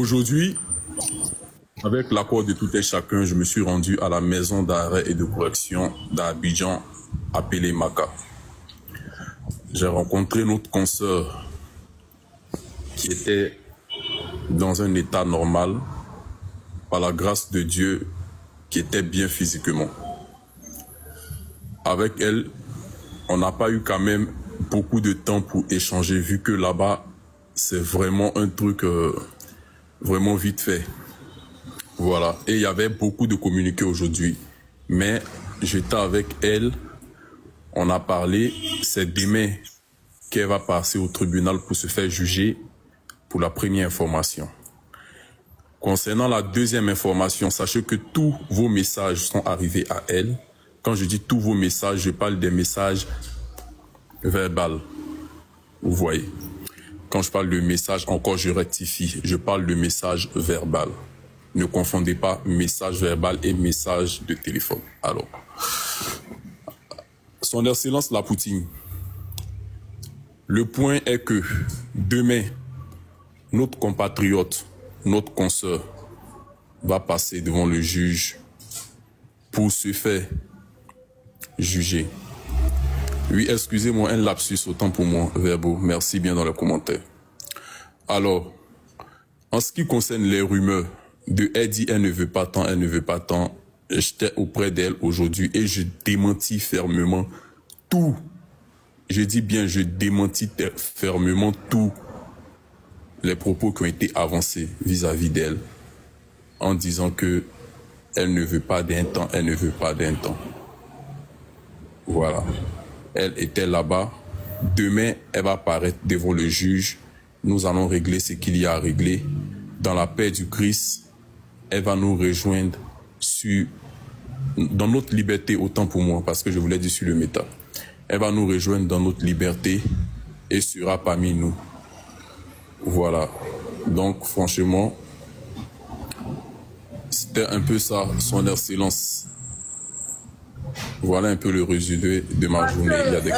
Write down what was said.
Aujourd'hui, avec l'accord de tout et chacun, je me suis rendu à la maison d'arrêt et de correction d'Abidjan, appelée Maka. J'ai rencontré notre consoeur qui était dans un état normal, par la grâce de Dieu, qui était bien physiquement. Avec elle, on n'a pas eu quand même beaucoup de temps pour échanger, vu que là-bas, c'est vraiment un truc vraiment vite fait. Voilà. Et il y avait beaucoup de communiqués aujourd'hui. Mais j'étais avec elle, on a parlé, c'est demain qu'elle va passer au tribunal pour se faire juger pour la première information. Concernant la deuxième information, sachez que tous vos messages sont arrivés à elle. Quand je dis tous vos messages, je parle des messages verbaux. Vous voyez. Quand je parle de message, encore je rectifie, je parle de message verbal. Ne confondez pas message verbal et message de téléphone. Alors, Son Excellence la Poutine, le point est que demain, notre compatriote, notre consoeur, va passer devant le juge pour se faire juger. Oui, excusez-moi, un lapsus, autant pour moi, verbaux. Merci bien dans les commentaires. Alors, en ce qui concerne les rumeurs de elle dit elle ne veut pas tant, elle ne veut pas tant, j'étais auprès d'elle aujourd'hui et je démentis fermement tout. Je dis bien, je démentis fermement tous les propos qui ont été avancés vis-à-vis d'elle en disant que elle ne veut pas d'un temps, elle ne veut pas d'un temps. Voilà. Elle était là-bas. Demain, elle va apparaître devant le juge. Nous allons régler ce qu'il y a à régler. Dans la paix du Christ, elle va nous rejoindre dans notre liberté, autant pour moi, parce que je voulais dire sur le métal. Elle va nous rejoindre dans notre liberté et sera parmi nous. Voilà. Donc, franchement, c'était un peu ça, son excellence. Voilà un peu le résumé de ma journée. Il y a des